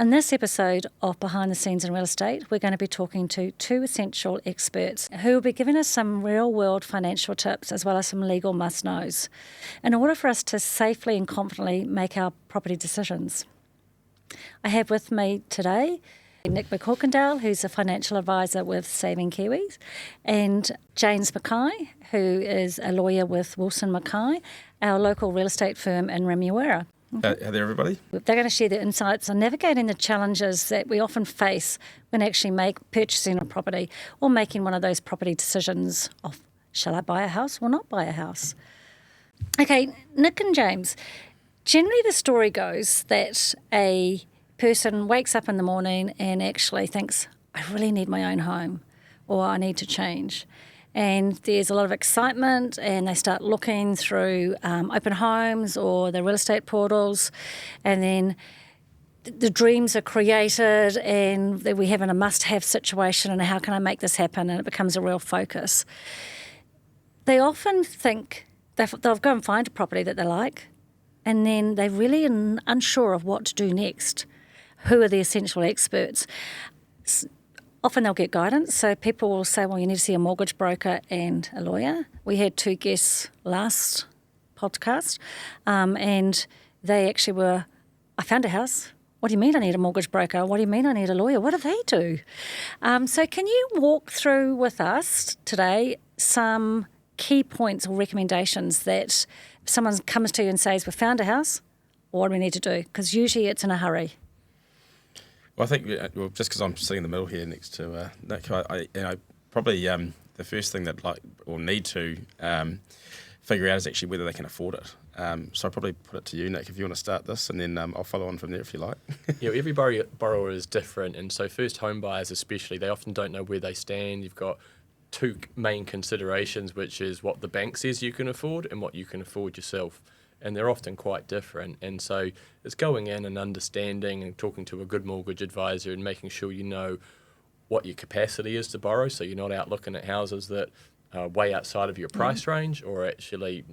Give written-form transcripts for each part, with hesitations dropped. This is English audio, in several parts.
On this episode of Behind the Scenes in Real Estate, we're going to be talking to two essential experts who will be giving us some real-world financial tips as well as some legal must-knows in order for us to safely and confidently make our property decisions. I have with me today Nick MCKORKINDALE, who's a financial advisor with Saving Kiwis, and James MCKAY, who is a lawyer with Wilson McKay, our local real estate firm in Remuera. Hi there, everybody. They're going to share their insights on navigating the challenges that we often face when actually purchasing a property or making one of those property decisions of shall I buy a house or not buy a house. Okay, Nick and James, generally the story goes that a person wakes up in the morning and actually thinks, I really need my own home or I need to change. And there's a lot of excitement and they start looking through open homes or the real estate portals, and then the dreams are created and we have a must-have situation and how can I make this happen, and it becomes a real focus. They often think they'll go and find a property that they like, and then they're really unsure of what to do next. Who are the essential experts? Often they'll get guidance, so people will say, well, you need to see a mortgage broker and a lawyer. We had two guests last podcast, and they actually were, I found a house. What do you mean I need a mortgage broker? What do you mean I need a lawyer? What do they do? So can you walk through with us today some key points or recommendations that if someone comes to you and says, we found a house, what do we need to do? Because usually it's in a hurry. Well, I think just because I'm sitting in the middle here next to Nick, I probably the first thing that need to figure out is actually whether they can afford it. So I'll probably put it to you, Nick, if you want to start this, and then I'll follow on from there if you like. Yeah, every borrower is different, and so first home buyers especially, they often don't know where they stand. You've got two main considerations, which is what the bank says you can afford and what you can afford yourself. And they're often quite different. And so it's going in and understanding and talking to a good mortgage advisor and making sure you know what your capacity is to borrow, so you're not out looking at houses that are way outside of your price range, or actually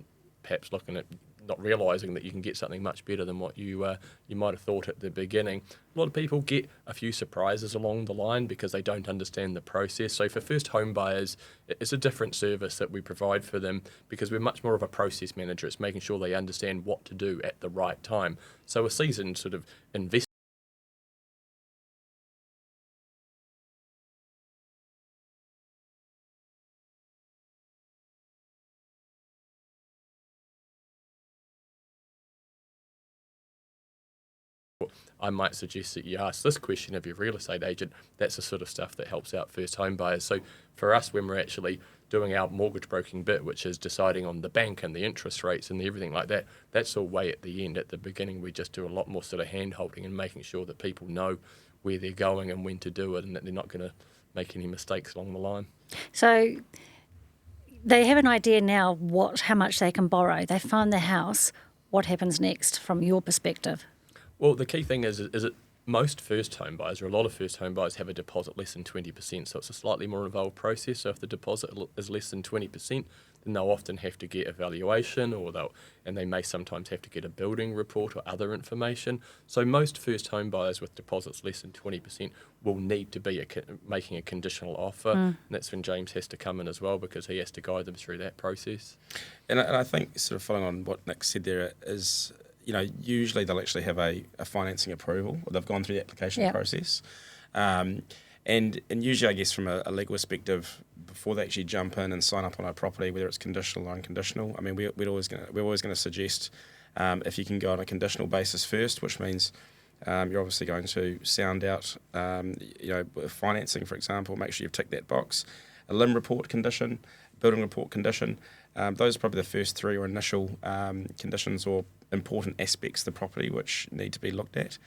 perhaps looking at not realising that you can get something much better than what you might have thought at the beginning. A lot of people get a few surprises along the line because they don't understand the process. So for first home buyers, it's a different service that we provide for them because we're much more of a process manager. It's making sure they understand what to do at the right time. So a seasoned sort of investor I might suggest that you ask this question of your real estate agent. That's the sort of stuff that helps out first home buyers. So for us, when we're actually doing our mortgage broking bit, which is deciding on the bank and the interest rates and everything like that, that's all way at the end. At the beginning, we just do a lot more sort of hand-holding and making sure that people know where they're going and when to do it, and that they're not going to make any mistakes along the line. So they have an idea now how much they can borrow. They find the house. What happens next from your perspective? Well, the key thing is that most first home buyers, or a lot of first home buyers, have a deposit less than 20%, so it's a slightly more involved process. So if the deposit is less than 20%, then they'll often have to get a valuation, and they may sometimes have to get a building report or other information. So most first home buyers with deposits less than 20% will need to be making a conditional offer, and that's when James has to come in as well, because he has to guide them through that process. And I think, sort of following on what Nick said there, is usually they'll actually have a financing approval, or they've gone through the application process. And usually, I guess, from a legal perspective, before they actually jump in and sign up on a property, whether it's conditional or unconditional, I mean, we're always going to suggest if you can go on a conditional basis first, which means you're obviously going to sound out, financing, for example, make sure you've ticked that box. A LIM report condition, building report condition. Those are probably the first three or initial conditions or important aspects of the property which need to be looked at.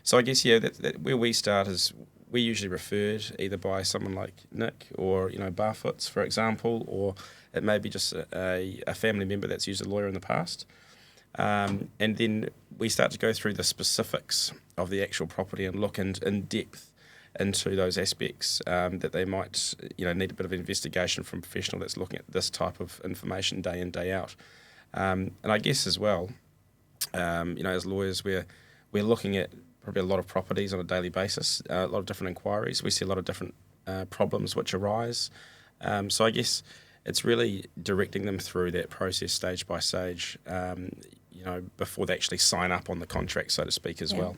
So I guess, that where we start is we're usually referred either by someone like Nick or, Barfoot's, for example, or it may be just a family member that's used a lawyer in the past. And then we start to go through the specifics of the actual property and look in depth into those aspects that they might, need a bit of investigation from a professional that's looking at this type of information day in, day out. And I guess as well, as lawyers, we're looking at probably a lot of properties on a daily basis, a lot of different inquiries. We see a lot of different problems which arise. So I guess it's really directing them through that process stage by stage, before they actually sign up on the contract, so to speak, as well.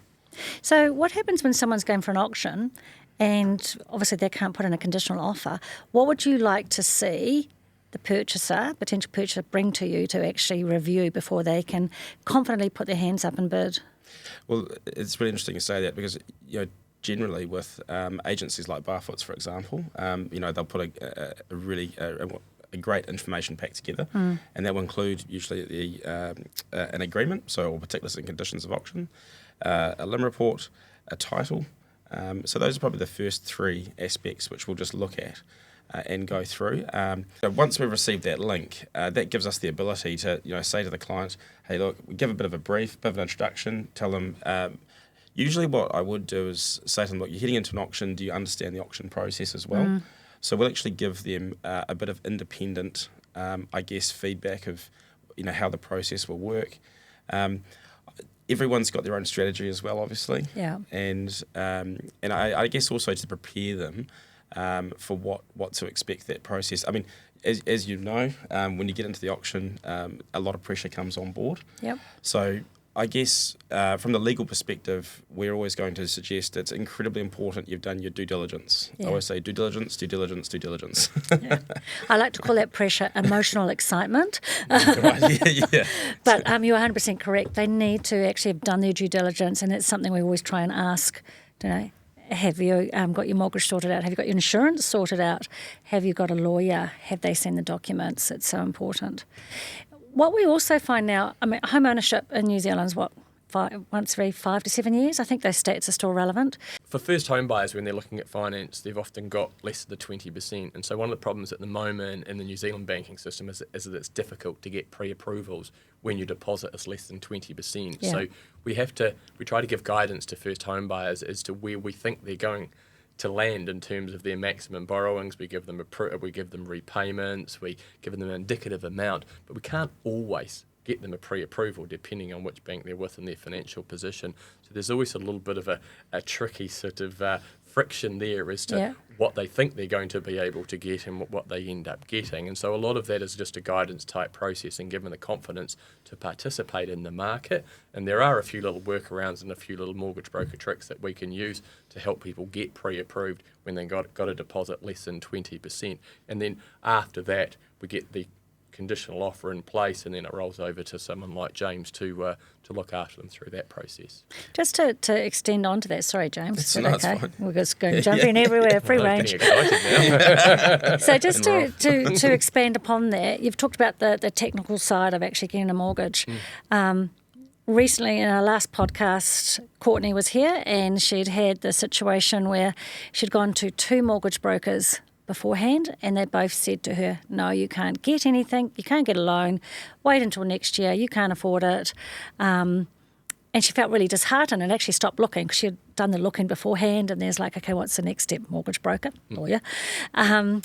So what happens when someone's going for an auction and obviously they can't put in a conditional offer? What would you like to see the potential purchaser, bring to you to actually review before they can confidently put their hands up and bid? Well, it's really interesting to say that because, generally with agencies like Barfoot's, for example, they'll put a great information pack together, and that will include usually an agreement, or particulars and conditions of auction, a LIM report, a title. So those are probably the first three aspects which we'll just look at and go through. So once we've received that link, that gives us the ability to say to the client, hey, look, we give a bit of a brief, bit of an introduction, tell them. Usually what I would do is say to them, look, you're heading into an auction, do you understand the auction process as well? So we'll actually give them a bit of independent, feedback of how the process will work. Everyone's got their own strategy as well, obviously. Yeah. And I guess also to prepare them for what to expect that process. I mean, as you know, when you get into the auction, a lot of pressure comes on board. Yep. So I guess from the legal perspective, we're always going to suggest it's incredibly important you've done your due diligence. Yeah. I always say due diligence, due diligence, due diligence. Yeah. I like to call that pressure emotional excitement. Right, yeah. But you're 100% correct. They need to actually have done their due diligence, and it's something we always try and ask, have you got your mortgage sorted out? Have you got your insurance sorted out? Have you got a lawyer? Have they seen the documents? It's so important. What we also find now, home ownership in New Zealand is once every 5 to 7 years. I think those stats are still relevant. For first home buyers, when they're looking at finance, they've often got less than the 20%. And so one of the problems at the moment in the New Zealand banking system is that it's difficult to get pre-approvals when your deposit is less than 20%. Yeah. So we try to give guidance to first home buyers as to where we think they're going to land in terms of their maximum borrowings. We give them repayments, we give them an indicative amount, but we can't always get them a pre-approval depending on which bank they're with and their financial position. So there's always a little bit of a tricky sort of friction there as to what they think they're going to be able to get and what they end up getting. And so a lot of that is just a guidance type process and given the confidence to participate in the market. And there are a few little workarounds and a few little mortgage broker tricks that we can use to help people get pre-approved when they've got a deposit less than 20%. And then after that, we get the conditional offer in place, and then it rolls over to someone like James to look after them through that process. Just to extend on to that, sorry, James. It's okay? fine. We're just going jumping everywhere, free range. So just to expand upon that, you've talked about the technical side of actually getting a mortgage. Recently, in our last podcast, Courtney was here and she'd had the situation where she'd gone to 2 mortgage brokers beforehand, and they both said to her, no, you can't get anything, you can't get a loan, wait until next year, you can't afford it. And she felt really disheartened and actually stopped looking because she had done the looking beforehand, and there's like, okay, what's the next step? Mortgage broker, lawyer. Then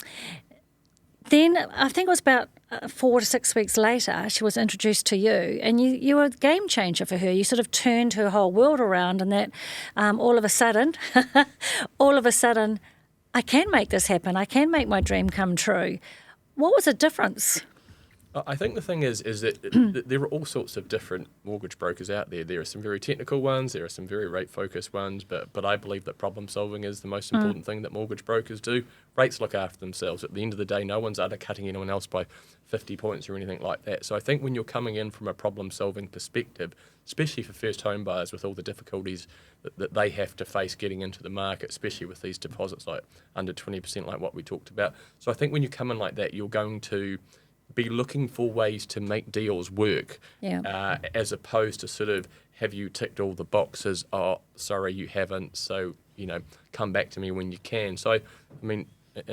I think it was about 4 to 6 weeks later, she was introduced to you, and you were a game changer for her. You sort of turned her whole world around, and that all of a sudden, I can make this happen. I can make my dream come true. What was the difference? I think the thing is that there are all sorts of different mortgage brokers out there. There are some very technical ones, there are some very rate-focused ones, but I believe that problem solving is the most important thing that mortgage brokers do. Rates look after themselves. At the end of the day, no one's undercutting anyone else by 50 points or anything like that. So I think when you're coming in from a problem-solving perspective, especially for first home buyers with all the difficulties that they have to face getting into the market, especially with these deposits like under 20% like what we talked about. So I think when you come in like that, you're going to be looking for ways to make deals work, as opposed to sort of, have you ticked all the boxes? Oh, sorry, you haven't. So, come back to me when you can. So, in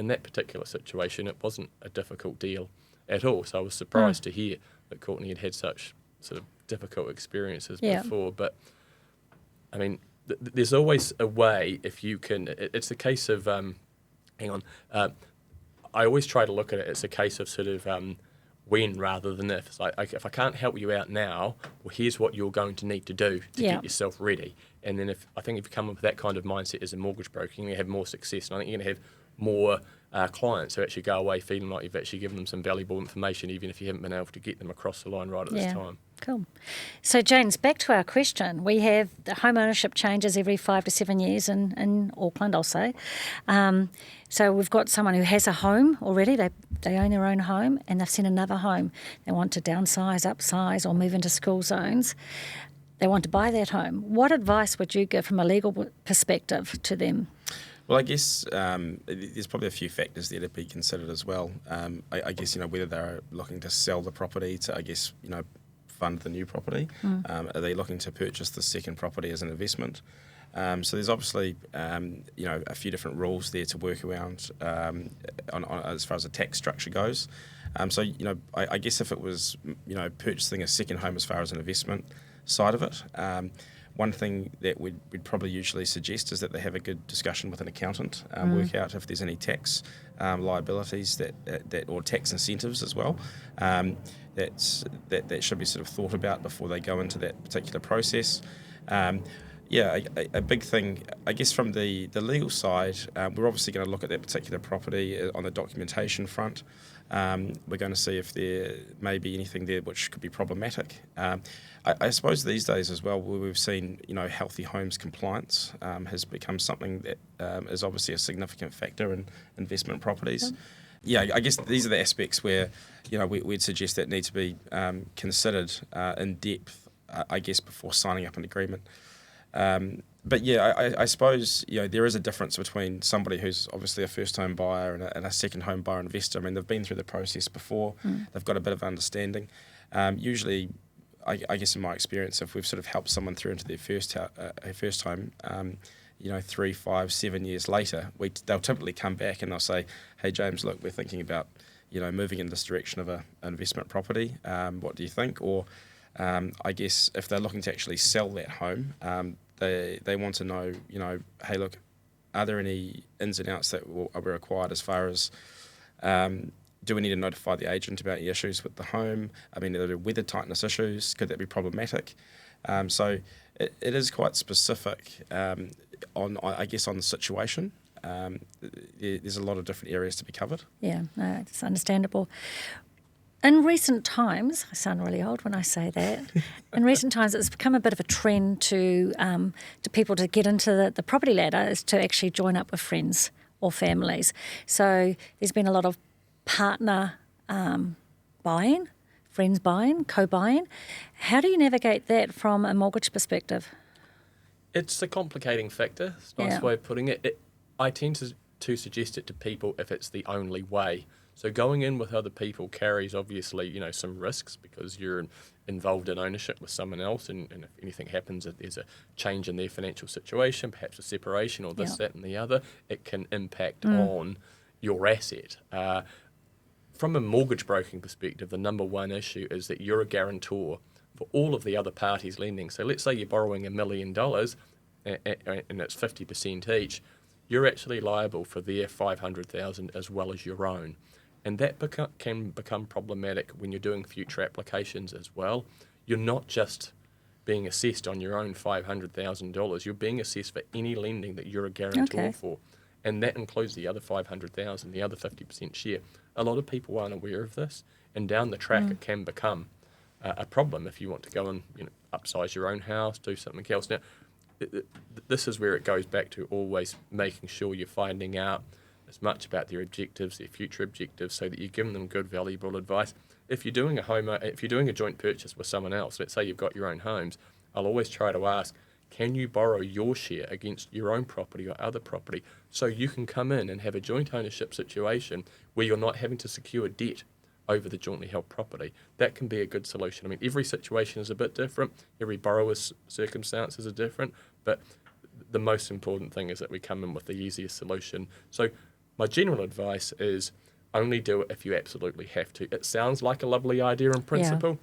that particular situation, it wasn't a difficult deal at all. So I was surprised to hear that Courtney had such sort of difficult experiences before. But, there's always a way if you can. It's a case of, I always try to look at it as a case of sort of when rather than if. It's like, okay, if I can't help you out now, well, here's what you're going to need to do to get yourself ready. And then I think if you come up with that kind of mindset as a mortgage broker, you're going to have more success. And I think you're going to have more clients who actually go away feeling like you've actually given them some valuable information, even if you haven't been able to get them across the line right at this time. Cool. So, James, back to our question. We have the home ownership changes every 5 to 7 years in Auckland, I'll say. So we've got someone who has a home already. They own their own home and they've seen another home. They want to downsize, upsize or move into school zones. They want to buy that home. What advice would you give from a legal perspective to them? Well, I guess there's probably a few factors there to be considered as well. I guess, whether they're looking to sell the property to, fund the new property. Are they looking to purchase the second property as an investment? So there's obviously, a few different rules there to work around on as far as the tax structure goes. I guess if it was, purchasing a second home as far as an investment side of it, one thing that we'd probably usually suggest is that they have a good discussion with an accountant, work out if there's any tax liabilities that or tax incentives as well. That should be sort of thought about before they go into that particular process. A big thing, I guess, from the legal side, we're obviously going to look at that particular property on the documentation front. We're going to see if there may be anything there which could be problematic. I suppose these days as well, where we've seen, healthy homes compliance has become something that is obviously a significant factor in investment properties. I guess these are the aspects where, we'd suggest that need to be considered in depth, I guess, before signing up an agreement. I suppose, there is a difference between somebody who's obviously a first home buyer and a second home buyer investor. I mean, they've been through the process before. They've got a bit of understanding. Usually, I guess in my experience, if we've sort of helped someone through into their first home, 3, 5, 7 years later, they'll typically come back and they'll say, "Hey James, look, we're thinking about, moving in this direction of an investment property. What do you think?" Or I guess if they're looking to actually sell that home, they want to know, hey, look, are there any ins and outs that are required as far as do we need to notify the agent about any issues with the home? I mean, are there weather tightness issues? Could that be problematic? So it is quite specific on the situation. There's a lot of different areas to be covered. Yeah, no, it's understandable. In recent times, I sound really old when I say that, in recent times it's become a bit of a trend to people to get into the property ladder is to actually join up with friends or families. So there's been a lot of partner buying, friends buying, co-buying. How do you navigate that from a mortgage perspective? It's a complicating factor. It's a nice way of putting it. I tend to suggest it to people if it's the only way. So going in with other people carries obviously, some risks because you're involved in ownership with someone else, and if anything happens, if there's a change in their financial situation, perhaps a separation or this, that and the other, it can impact on your asset. From a mortgage broking perspective, the number one issue is that you're a guarantor for all of the other parties lending. So let's say you're borrowing $1 million and it's 50% each, you're actually liable for their $500,000 as well as your own. And that can become problematic when you're doing future applications as well. You're not just being assessed on your own $500,000. You're being assessed for any lending that you're a guarantor for. And that includes the other $500,000, the other 50% share. A lot of people aren't aware of this. And down the track, it can become a problem if you want to go and upsize your own house, do something else. Now, this is where it goes back to always making sure you're finding out as much about their objectives, their future objectives, so that you're giving them good, valuable advice. If you're doing a joint purchase with someone else, let's say you've got your own homes, I'll always try to ask, can you borrow your share against your own property or other property, so you can come in and have a joint ownership situation where you're not having to secure debt over the jointly held property. That can be a good solution. I mean, every situation is a bit different. Every borrower's circumstances are different, but the most important thing is that we come in with the easiest solution. So my general advice is only do it if you absolutely have to. It sounds like a lovely idea in principle.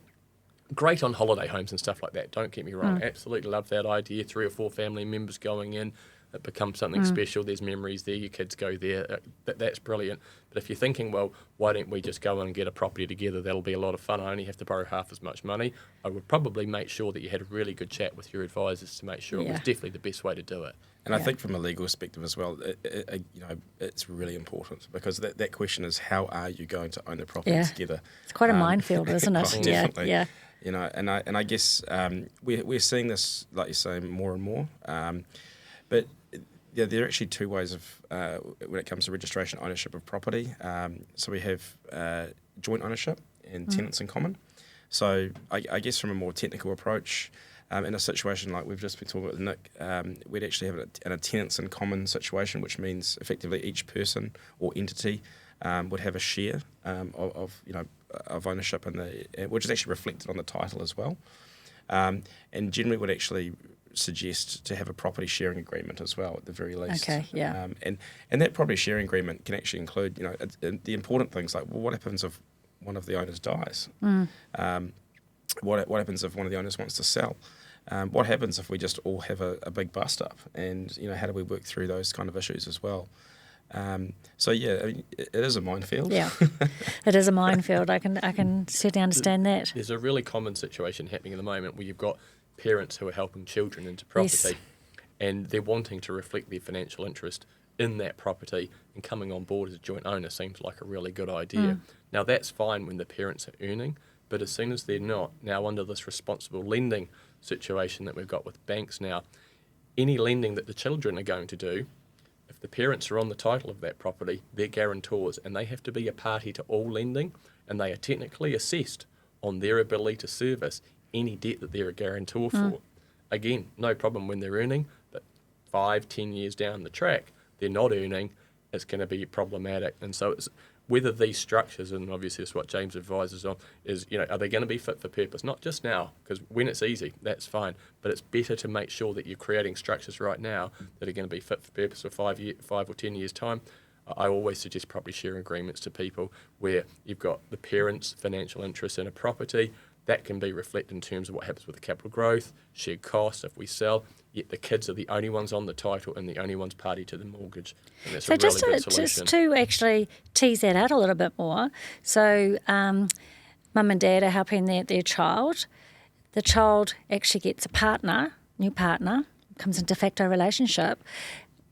Great on holiday homes and stuff like that, don't get me wrong. Absolutely love that idea, 3 or 4 family members going in. it becomes something special. There's memories there, your kids go there, that's brilliant. But if you're thinking, well, why don't we just go and get a property together, that'll be a lot of fun, I only have to borrow half as much money, I would probably make sure that you had a really good chat with your advisors to make sure it was definitely the best way to do it. And I think from a legal perspective as well, it's really important, because that question is, how are you going to own the property together? It's quite a minefield, isn't it? Definitely. Yeah. And I guess we're seeing this, like you say, more and more. But there are actually two ways of when it comes to registration ownership of property. So we have joint ownership and tenants in common. So I guess from a more technical approach, in a situation like we've just been talking about with Nick, we'd actually have a tenants in common situation, which means effectively each person or entity would have a share of ownership which is actually reflected on the title as well. And generally would actually suggest to have a property sharing agreement as well, at the very least. Okay, yeah. And that property sharing agreement can actually include, the important things like, well, what happens if one of the owners dies? What happens if one of the owners wants to sell? What happens if we just all have a big bust up? And how do we work through those kind of issues as well? It is a minefield. Yeah, it is a minefield. I can certainly understand that. There's a really common situation happening at the moment where you've got parents who are helping children into property, and they're wanting to reflect their financial interest in that property, and coming on board as a joint owner seems like a really good idea. Now, that's fine when the parents are earning, but as soon as they're not, now under this responsible lending situation that we've got with banks now, any lending that the children are going to do, if the parents are on the title of that property, they're guarantors, and they have to be a party to all lending, and they are technically assessed on their ability to service any debt that they're a guarantor for. Again, no problem when they're earning, but 5-10 years down the track, they're not earning, it's going to be problematic. And so it's whether these structures, and obviously it's what James advises on, is, are they going to be fit for purpose? Not just now, because when it's easy, that's fine, but it's better to make sure that you're creating structures right now that are going to be fit for purpose for 5 or 10 years' time. I always suggest property sharing agreements to people where you've got the parents' financial interest in a property. That can be reflected in terms of what happens with the capital growth, shared costs if we sell, yet the kids are the only ones on the title and the only ones party to the mortgage. And that's a really good solution. Just to actually tease that out a little bit more, so mum and dad are helping their child. The child actually gets a new partner, comes into de facto relationship.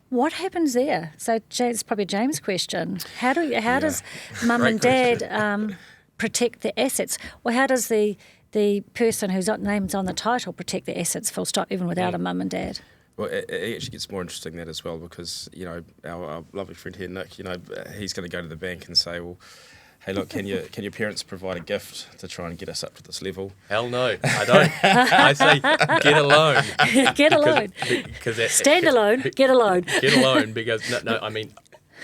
What happens there? So it's probably James' question. How does mum and dad protect the assets? Well, how does the person whose name's on the title protect the assets, full stop, even without a mum and dad? Well, it actually gets more interesting than that as well, because our lovely friend here, Nick, he's going to go to the bank and say, well, hey, look, can your parents provide a gift to try and get us up to this level? Hell no, I don't. I say get a loan. Get a loan. Stand alone. Get a loan. Get a loan, because no, I mean,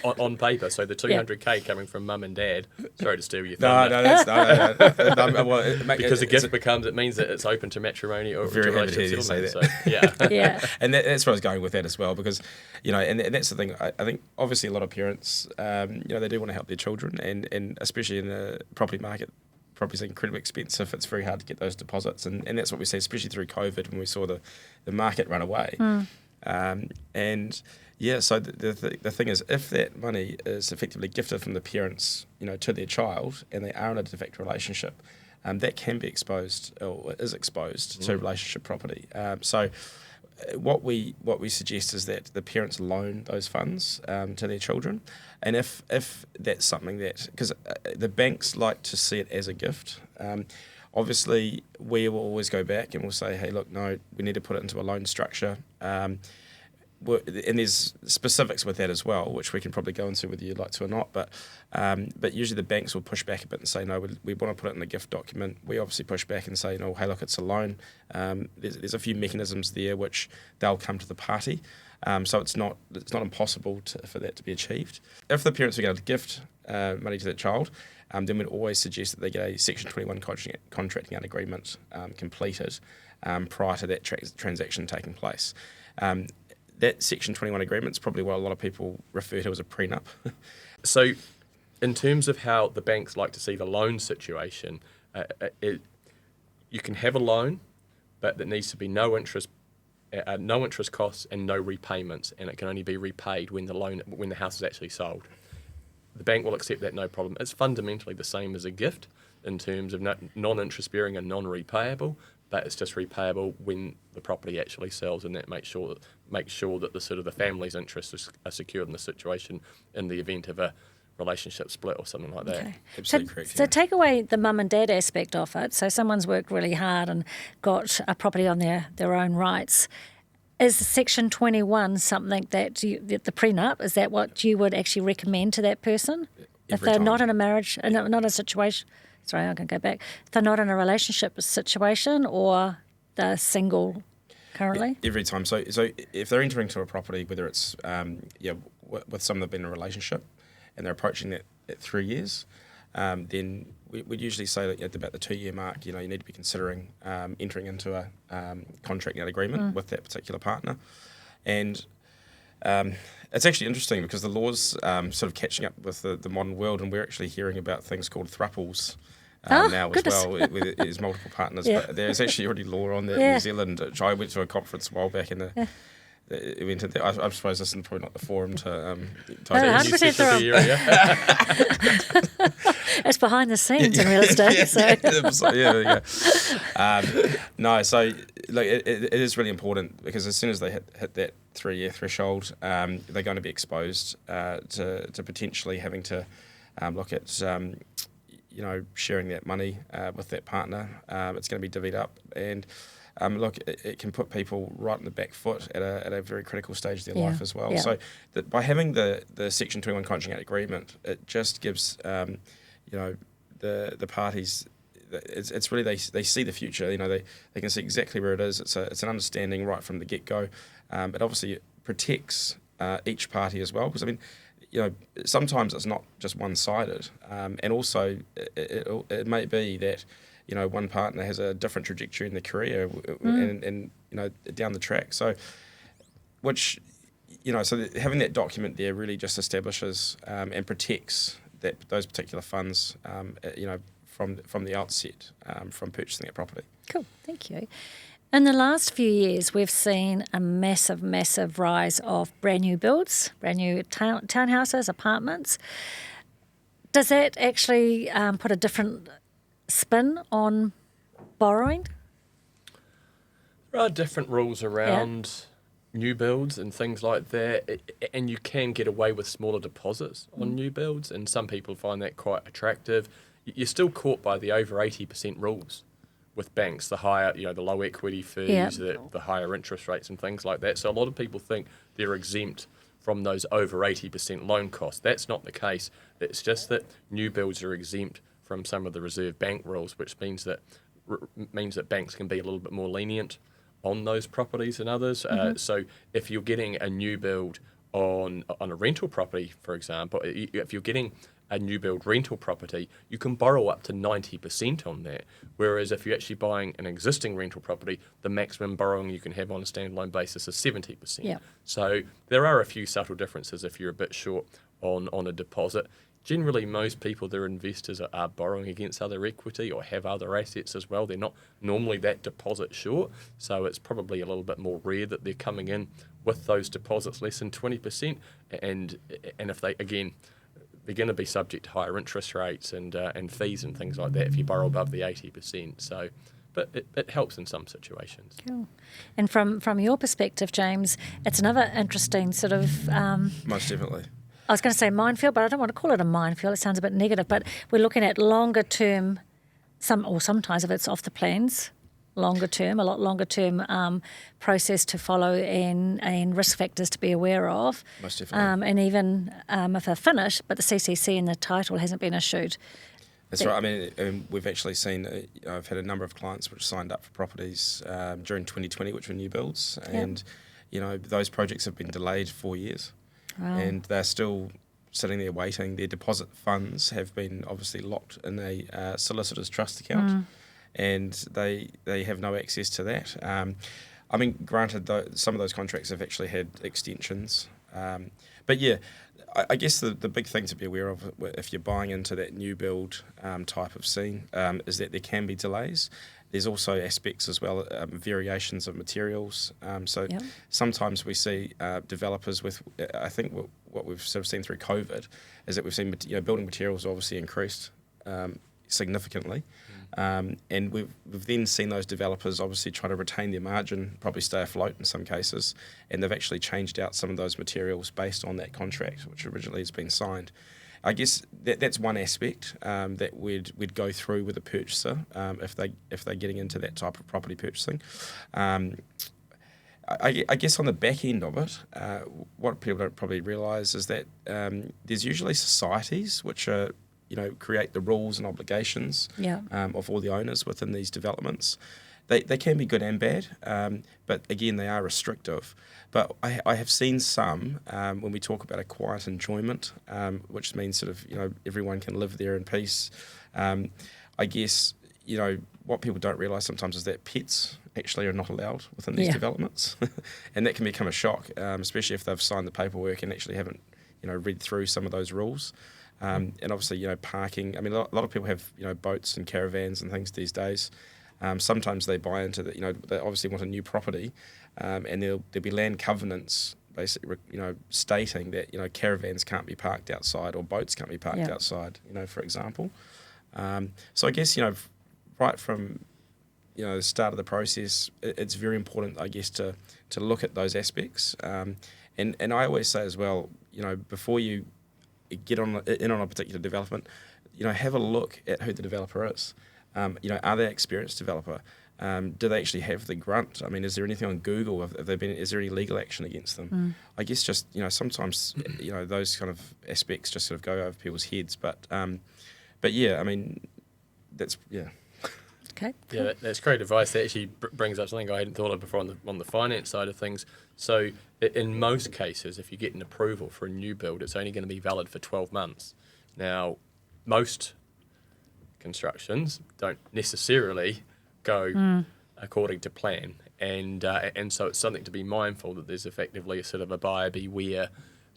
on paper, so the 200K coming from mum and dad. Sorry to steal your thunder. No. Well, because the gift it means that it's open to matrimony or very happy to hear you say that. So, yeah. And that's where I was going with that as well, because and that's the thing. I think obviously a lot of parents, they do want to help their children, and especially in the property market. Property's incredibly expensive. It's very hard to get those deposits, and that's what we see, especially through COVID when we saw the market run away. So the thing is, if that money is effectively gifted from the parents, to their child, and they are in a de facto relationship, that can be exposed or is exposed to relationship property. So what we suggest is that the parents loan those funds to their children, and if that's something that, because the banks like to see it as a gift. Obviously, we will always go back and we'll say, hey, look, no, we need to put it into a loan structure. And there's specifics with that as well, which we can probably go into whether you'd like to or not. But usually the banks will push back a bit and say, no, we want to put it in a gift document. We obviously push back and say, hey, look, it's a loan. There's a few mechanisms there which they'll come to the party. So it's not impossible for that to be achieved. If the parents are going to gift money to their child, then we'd always suggest that they get a Section 21 contracting out agreement completed prior to that transaction taking place. That Section 21 agreement is probably what a lot of people refer to as a prenup. So in terms of how the banks like to see the loan situation, you can have a loan, but there needs to be no interest no interest costs and no repayments, and it can only be repaid when the house is actually sold. The bank will accept that, no problem. It's fundamentally the same as a gift in terms of non-interest bearing and non-repayable, but it's just repayable when the property actually sells, and that makes sure that the sort of the family's interests are secured in the situation in the event of a relationship split or something like that. Okay. Absolutely correct. So take away the mum and dad aspect of it. So someone's worked really hard and got a property on their own rights. Is Section 21 something that the prenup, is that what you would actually recommend to that person? If they're not in a marriage, not a situation, sorry, I can go back. If they're not in a relationship situation or they're single currently? Every time. So if they're entering into a property, whether it's with someone they've been in a relationship and they're approaching that at 3 years, then we'd usually say that at about the 2-year mark, you need to be considering entering into a contract out agreement with that particular partner. And it's actually interesting because the law's sort of catching up with the modern world, and we're actually hearing about things called throuples now goodness. as well, where there's multiple partners. Yeah. But there's actually already law on that in New Zealand, which I went to a conference a while back in I suppose this is probably not the forum to. 100% It's behind the scenes in real estate. No, so it is really important because as soon as they hit that 3-year threshold, they're going to be exposed to potentially having to look at sharing that money with that partner. It's going to be divvied up, and look, it can put people right on the back foot at a very critical stage of their life as well. Yeah. So by having the Section 21 contract agreement, it just gives the parties. It's really they see the future. They can see exactly where it is. It's an understanding right from the get go. It obviously protects each party as well, because sometimes it's not just one sided, and also it may be that one partner has a different trajectory in their career and down the track. So, having that document there really just establishes and protects those particular funds, from the outset, from purchasing that property. Cool, thank you. In the last few years, we've seen a massive, massive rise of brand new builds, brand new townhouses, apartments. Does that actually put a different spin on borrowing? There are different rules around new builds and things like that, and you can get away with smaller deposits on new builds, and some people find that quite attractive. You're still caught by the over 80% rules with banks, the higher, the low equity fees, the higher interest rates and things like that. So a lot of people think they're exempt from those over 80% loan costs. That's not the case. It's just that new builds are exempt from some of the Reserve Bank rules, which means that banks can be a little bit more lenient on those properties than others. So if you're getting a new build on a rental property, for example, if you're getting a new build rental property, you can borrow up to 90% on that. Whereas if you're actually buying an existing rental property, the maximum borrowing you can have on a standalone basis is 70%. Yeah. So there are a few subtle differences if you're a bit short on a deposit. Generally, most people, their investors are borrowing against other equity or have other assets as well. They're not normally that deposit short, so it's probably a little bit more rare that they're coming in with those deposits less than 20%. And if they, again, they're going to be subject to higher interest rates and fees and things like that if you borrow above the 80%. So, but it helps in some situations. Cool. And from your perspective, James, it's another interesting sort of... Most definitely. I was going to say minefield, but I don't want to call it a minefield. It sounds a bit negative. But we're looking at longer term, sometimes if it's off the plans, a lot longer term process to follow and risk factors to be aware of. Most definitely. And even if they're finished, but the CCC and the title hasn't been issued. That's right. I mean, we've actually seen, I've had a number of clients which signed up for properties during 2020, which were new builds. And, those projects have been delayed 4 years. Wow. And they're still sitting there waiting. Their deposit funds have been obviously locked in a solicitor's trust account, and they have no access to that. Granted, some of those contracts have actually had extensions. But yeah, I guess the big thing to be aware of if you're buying into that new build type of scene is that there can be delays. There's also aspects as well, variations of materials. So Yep. sometimes we see developers with, I think what we've sort of seen through COVID is that we've seen building materials obviously increased significantly. And we've then seen those developers obviously try to retain their margin, probably stay afloat in some cases, and they've actually changed out some of those materials based on that contract, which originally has been signed. I guess that's one aspect that we'd go through with a purchaser if they're getting into that type of property purchasing. I guess on the back end of it, what people don't probably realise is that there's usually societies which are create the rules and obligations of all the owners within these developments. They can be good and bad, but again, they are restrictive. But I have seen some, when we talk about a quiet enjoyment, which means sort of, everyone can live there in peace. I guess, what people don't realise sometimes is that pets actually are not allowed within these developments. And that can become a shock, especially if they've signed the paperwork and actually haven't, read through some of those rules. And obviously, parking. I mean, a lot of people have, boats and caravans and things these days. Sometimes they buy into that, they obviously want a new property, and there'll be land covenants basically, stating that, caravans can't be parked outside or boats can't be parked outside, for example. So I guess, right from, the start of the process, it's very important, I guess, to look at those aspects. And I always say as well, before you get in on a particular development, have a look at who the developer is. Are they an experienced developer? Do they actually have the grunt? I mean, is there anything on Google? Is there any legal action against them? I guess just, sometimes, those kind of aspects just sort of go over people's heads. But yeah, I mean, that's, yeah. Okay. Yeah, that's great advice. That actually brings up something I hadn't thought of before on the finance side of things. So in most cases, if you get an approval for a new build, it's only going to be valid for 12 months. Now, most constructions don't necessarily go according to plan. And so it's something to be mindful that there's effectively a sort of a buyer beware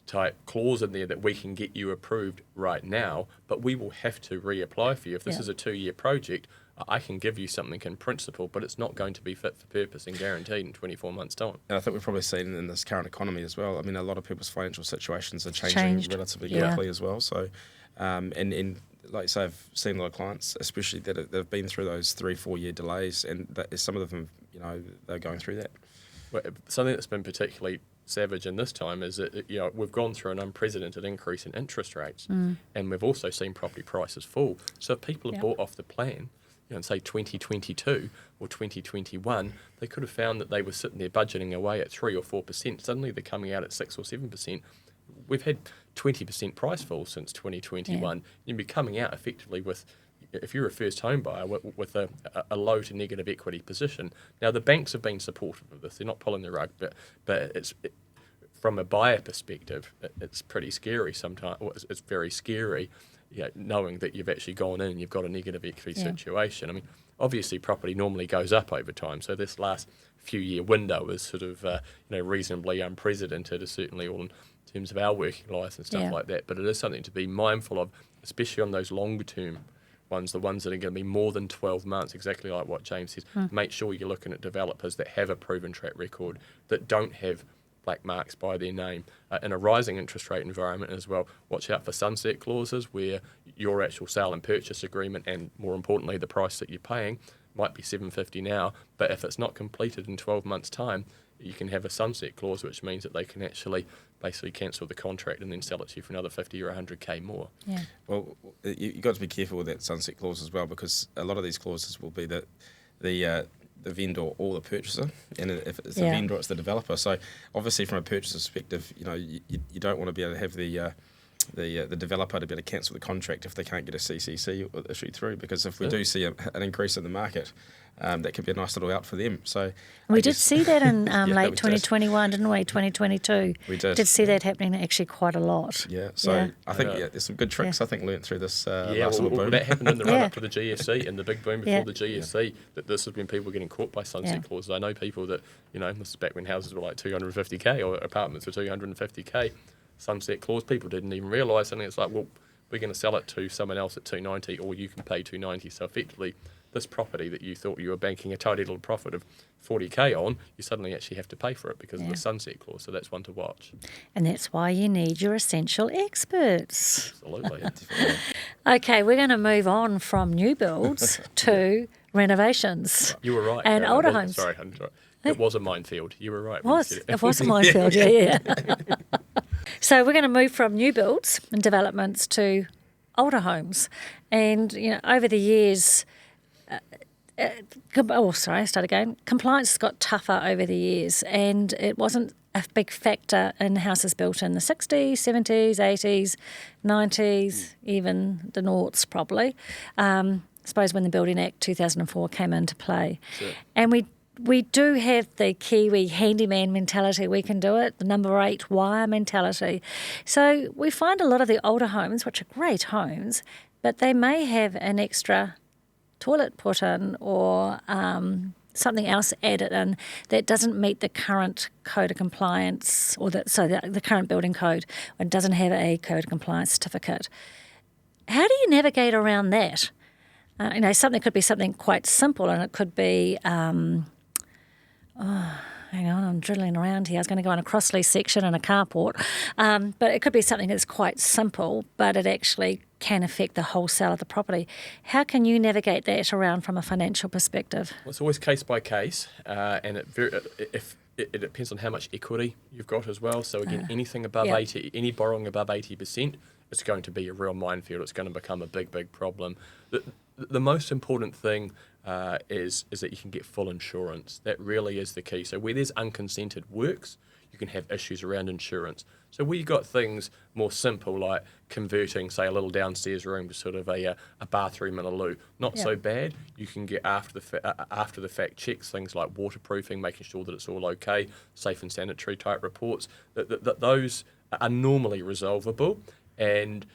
type clause in there that we can get you approved right now, but we will have to reapply for you. If this is a 2-year project, I can give you something in principle, but it's not going to be fit for purpose and guaranteed in 24 months' time. And I think we've probably seen in this current economy as well. I mean, a lot of people's financial situations are changing relatively quickly as well. So, and like I say, I've seen a lot of clients, especially that they've been through those 3-4 year delays, and some of them, they're going through that. Well, something that's been particularly savage in this time is that we've gone through an unprecedented increase in interest rates, and we've also seen property prices fall. So if people have bought off the plan, in say 2022 or 2021, they could have found that they were sitting there budgeting away at 3 or 4%. Suddenly they're coming out at 6 or 7%. We've had 20% price fall since 2021. You'd be coming out effectively with, if you're a first home buyer, with a low to negative equity position. Now, the banks have been supportive of this. They're not pulling the rug, but from a buyer perspective, it's pretty scary sometimes. It's very scary, knowing that you've actually gone in and you've got a negative equity situation. I mean, obviously property normally goes up over time, so this last few year window is sort of reasonably unprecedented, certainly all in terms of our working lives and stuff like that. But it is something to be mindful of, especially on those longer term ones, the ones that are going to be more than 12 months, exactly like what James says. Make sure you're looking at developers that have a proven track record, that don't have black marks by their name. In a rising interest rate environment as well, watch out for sunset clauses where your actual sale and purchase agreement, and more importantly the price that you're paying, might be $750 now, but if it's not completed in 12 months' time, you can have a sunset clause, which means that they can actually basically cancel the contract and then sell it to you for another 50 or 100K more. Yeah. Well, you've got to be careful with that sunset clause as well, because a lot of these clauses will be that the vendor or the purchaser, and if it's the vendor, it's the developer. So obviously from a purchaser perspective, you don't want to be able to have the developer to be able to cancel the contract if they can't get a CCC issued through, because if we do see an increase in the market, that could be a nice little out for them. So we did see that in late 2021, didn't we? 2022. We did. Did see that happening actually quite a lot. Yeah. So I think there's some good tricks I think learnt through this last little boom. That happened in the run up to the GFC and the big boom before the GFC. That this is when people were getting caught by sunset clauses. I know people that this is back when houses were like 250K or apartments were 250K. Sunset clause, people didn't even realise, and it's like, well, we're going to sell it to someone else at 290, or you can pay 290. So effectively, this property that you thought you were banking a tidy little profit of 40K on, you suddenly actually have to pay for it because of the sunset clause. So that's one to watch. And that's why you need your essential experts. Absolutely. Okay, we're going to move on from new builds to renovations. You were right. And older homes. Sorry, I'm sorry. It was a minefield. You were right. It was a minefield, yeah. So we're going to move from new builds and developments to older homes. And, over the years, compliance has got tougher over the years, and it wasn't a big factor in houses built in the 60s, 70s, 80s, 90s, even the noughts probably. I suppose when the Building Act 2004 came into play. Sure. And we do have the Kiwi handyman mentality. We can do it, the number 8 wire mentality. So we find a lot of the older homes, which are great homes, but they may have an extra toilet put in or something else added in that doesn't meet the current code of compliance or the current building code, or it doesn't have a code of compliance certificate. How do you navigate around that? Something could be something quite simple, and it could be, hang on, I'm dribbling around here. I was going to go on a cross-lease section in a carport. But it could be something that's quite simple, but it actually can affect the whole sale of the property. How can you navigate that around from a financial perspective? Well, it's always case by case, and it depends on how much equity you've got as well. So again, anything above 80, any borrowing above 80%, it's going to be a real minefield. It's going to become a big, big problem. The most important thing is that you can get full insurance. That really is the key. So where there's unconsented works, you can have issues around insurance. So where you've got things more simple, like converting, say, a little downstairs room to sort of a bathroom and a loo, not so bad. You can get after the fact checks, things like waterproofing, making sure that it's all okay, safe and sanitary type reports. That those are normally resolvable, and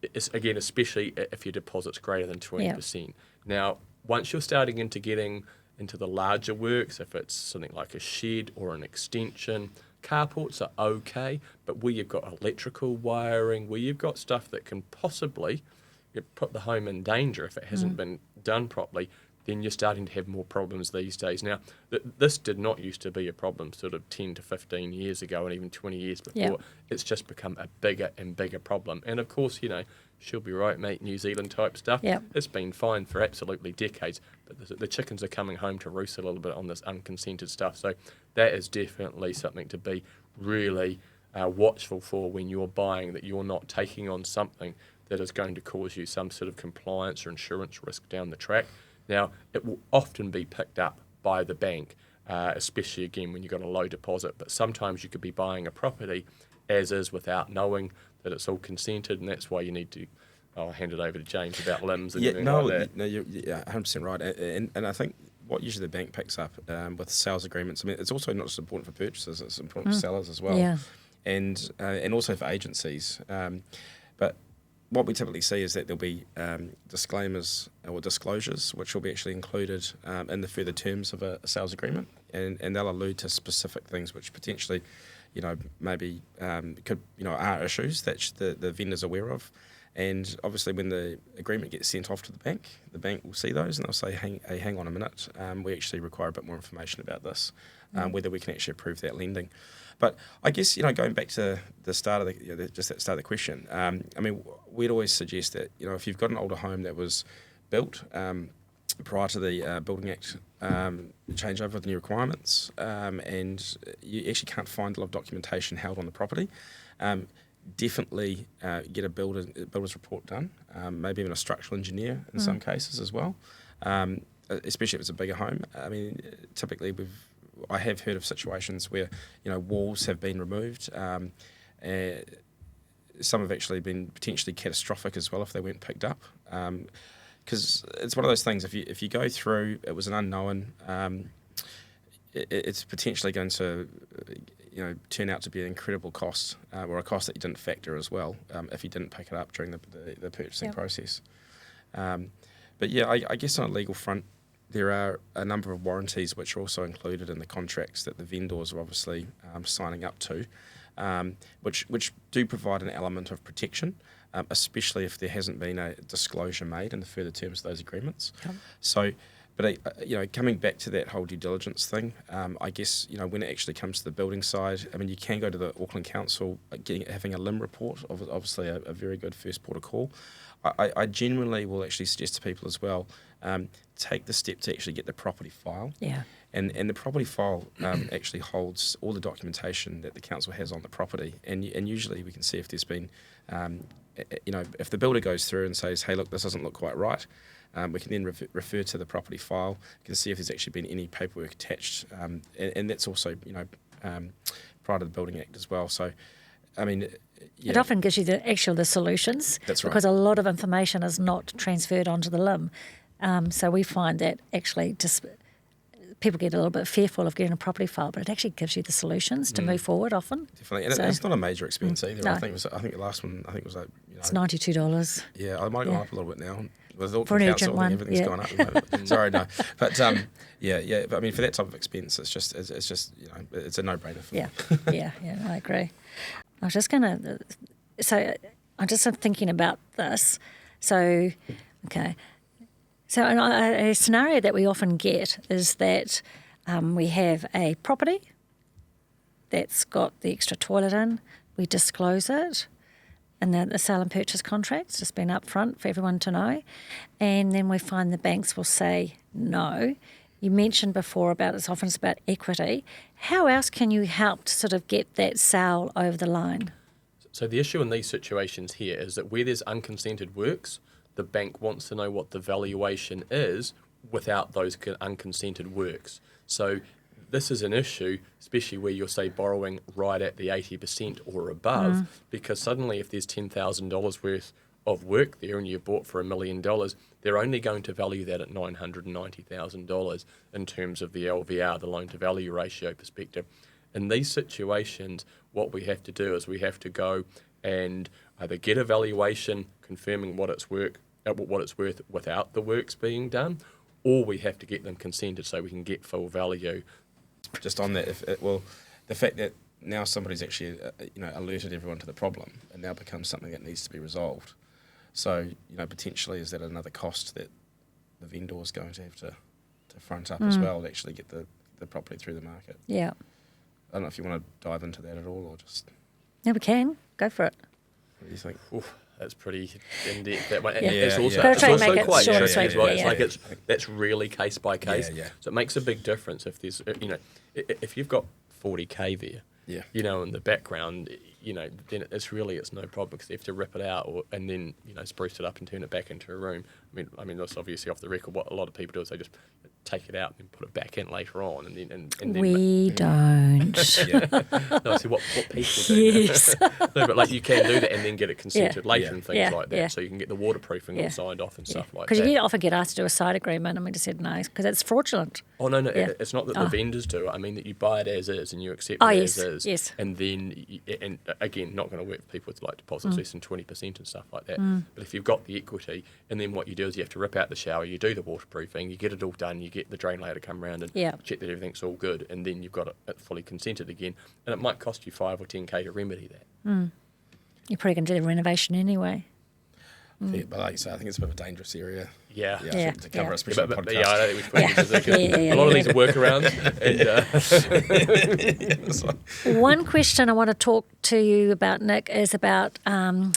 it's, again, especially if your deposit's greater than 20%. Now, once you're starting into getting into the larger works, if it's something like a shed or an extension, carports are okay, but where you've got electrical wiring, where you've got stuff that can possibly put the home in danger if it hasn't been done properly, then you're starting to have more problems these days. Now, this did not used to be a problem sort of 10 to 15 years ago and even 20 years before. Yep. It's just become a bigger and bigger problem. And of course, she'll be right, mate, New Zealand type stuff. Yep. It's been fine for absolutely decades, but the chickens are coming home to roost a little bit on this unconsented stuff. So that is definitely something to be really watchful for when you're buying, that you're not taking on something that is going to cause you some sort of compliance or insurance risk down the track. Now, it will often be picked up by the bank, especially, again, when you've got a low deposit. But sometimes you could be buying a property as is without knowing that it's all consented, and that's why you need to... I'll hand it over to James about limbs and everything like that. No, you're 100% right. And I think what usually the bank picks up with sales agreements, I mean, it's also not just important for purchasers, it's important for sellers as well. Yeah. And also for agencies. But what we typically see is that there'll be disclaimers or disclosures which will be actually included in the further terms of a sales agreement, and they'll allude to specific things which potentially, maybe could, are issues that the vendor's aware of. And obviously when the agreement gets sent off to the bank will see those and they'll say, hang on a minute, we actually require a bit more information about this, whether we can actually approve that lending. But I guess, going back to the start of the question, I mean, we'd always suggest that, if you've got an older home that was built prior to the Building Act changeover with new requirements, and you actually can't find a lot of documentation held on the property, definitely get a builder's report done, maybe even a structural engineer in some cases as well, especially if it's a bigger home. I mean, typically I have heard of situations where, walls have been removed. Some have actually been potentially catastrophic as well if they weren't picked up. Because it's one of those things, if you go through, it was an unknown, it's potentially going to turn out to be an incredible cost, or a cost that you didn't factor as well, if you didn't pick it up during the purchasing process. But yeah, I guess on a legal front, there are a number of warranties which are also included in the contracts that the vendors are obviously signing up to, which do provide an element of protection. especially if there hasn't been a disclosure made in the further terms of those agreements. Yep. So, but coming back to that whole due diligence thing, I guess when it actually comes to the building side, I mean, you can go to the Auckland Council, having a LIM report, obviously a very good first port of call. I genuinely will actually suggest to people as well, take the step to actually get the property file. Yeah. And the property file actually holds all the documentation that the council has on the property, and usually we can see if there's been, if the builder goes through and says, hey, look, this doesn't look quite right, we can then refer to the property file. You can see if there's actually been any paperwork attached, and that's also prior to the Building Act as well. So, I mean, yeah. It often gives you the solutions. That's right. Because a lot of information is not transferred onto the LIM. So we find that actually just people get a little bit fearful of getting a property file, but it actually gives you the solutions to move forward often. Definitely, and it's not a major expense either. No. I think the last one was like it's $92. Yeah, I might have gone up a little bit now. With For an urgent one, everything's yeah. gone up. At the moment. Sorry, no, but yeah. But I mean, for that type of expense, it's just it's a no-brainer for me. Yeah, I agree. I was just gonna. So I'm just thinking about this. So, okay. So a scenario that we often get is that we have a property that's got the extra toilet in, we disclose it, and the sale and purchase contract's just been upfront for everyone to know, and then we find the banks will say no. You mentioned before about it's often about equity. How else can you help to sort of get that sale over the line? So the issue in these situations here is that where there's unconsented works, the bank wants to know what the valuation is without those unconsented works. So this is an issue, especially where you're, say, borrowing right at the 80% or above, because suddenly if there's $10,000 worth of work there and you bought for $1 million, they're only going to value that at $990,000 in terms of the LVR, the loan-to-value ratio perspective. In these situations, what we have to do is we have to go and either get a valuation confirming what it's worth without the works being done, or we have to get them consented so we can get full value. Just on that, the fact that now somebody's actually alerted everyone to the problem, and now becomes something that needs to be resolved. So potentially is that another cost that the vendor is going to have to front up as well to actually get the property through the market. Yeah. I don't know if you want to dive into that at all, or just. Yeah, we can. Go for it. What do you think? Oof, that's pretty in depth. That one. Yeah. It's also, Yeah. it's Try and make also it quite short and tricky as sweet. well. Yeah, It's like that's really case by case. Yeah. So it makes a big difference if there's if you've got 40K there. Yeah. In the background, then it's no problem because they have to rip it out and then spruce it up and turn it back into a room. I mean that's obviously off the record. What a lot of people do is they just take it out and put it back in later on, and then We don't. No, see what people do. Yes. No, but like you can do that and then get it consented later Yeah. and things like that, so you can get the waterproofing all signed off and stuff like that. Because you often get asked to do a side agreement, and we just said no, because it's fraudulent. Oh no, Yeah. it's not that the vendors do it. I mean that you buy it as is and you accept it yes, as is. yes. And then, and again, not going to work for people with like deposits less than 20% and stuff like that. But if you've got the equity, and then what you do is you have to rip out the shower, you do the waterproofing, you get it all done, you get the drain layer to come around and check that everything's all good, and then you've got it fully consented again, and it might cost you 5 or 10K to remedy that. You're probably going to do the renovation anyway. Yeah, but like you say, I think it's a bit of a dangerous area. Yeah. To cover, especially on But podcast. yeah, I don't think we should put it into Yeah. a lot of these are workarounds. And, One question I want to talk to you about, Nick, is about how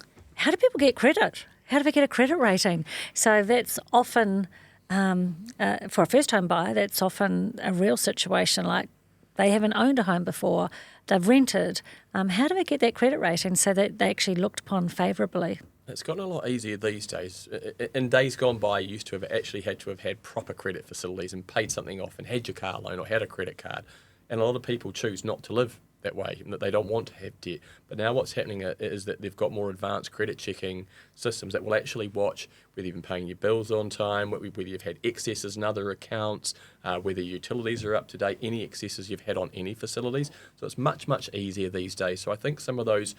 do people get credit? How do they get a credit rating? So that's often, for a first-home buyer, that's often a real situation, like they haven't owned a home before, they've rented. How do they get that credit rating so that they actually looked upon favourably? It's gotten a lot easier these days. In days gone by, you used to have actually had proper credit facilities and paid something off and had your car loan or had a credit card. And a lot of people choose not to live that way, that they don't want to have debt. But now what's happening is that they've got more advanced credit checking systems that will actually watch whether you've been paying your bills on time, whether you've had excesses in other accounts, whether your utilities are up to date, any excesses you've had on any facilities. So it's much, much easier these days. So I think some of those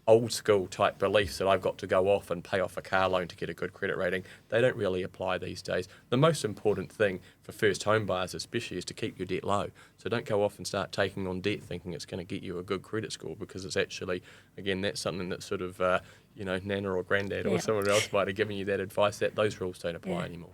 old school type beliefs that I've got to go off and pay off a car loan to get a good credit rating, they don't really apply these days. The most important thing for first home buyers especially is to keep your debt low. So don't go off and start taking on debt thinking it's going to get you a good credit score, because it's actually, again, that's something that sort of Nana or Granddad or someone else might have given you that advice, that those rules don't apply anymore.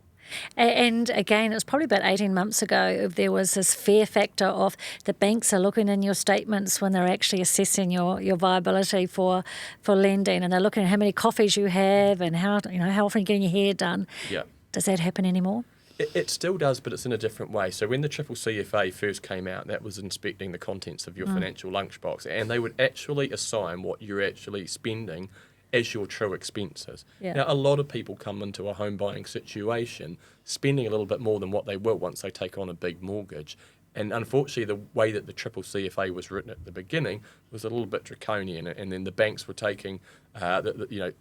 And again, it was probably about 18 months ago, there was this fear factor of the banks are looking in your statements when they're actually assessing your viability for lending, and they're looking at how many coffees you have and how often you're getting your hair done. Yeah. Does that happen anymore? It still does, but it's in a different way. So when the CCCFA first came out, that was inspecting the contents of your financial lunchbox, and they would actually assign what you're actually spending as your true expenses. Yeah. Now, a lot of people come into a home buying situation spending a little bit more than what they will once they take on a big mortgage. And unfortunately, the way that the CCCFA was written at the beginning was a little bit draconian, and then the banks were taking the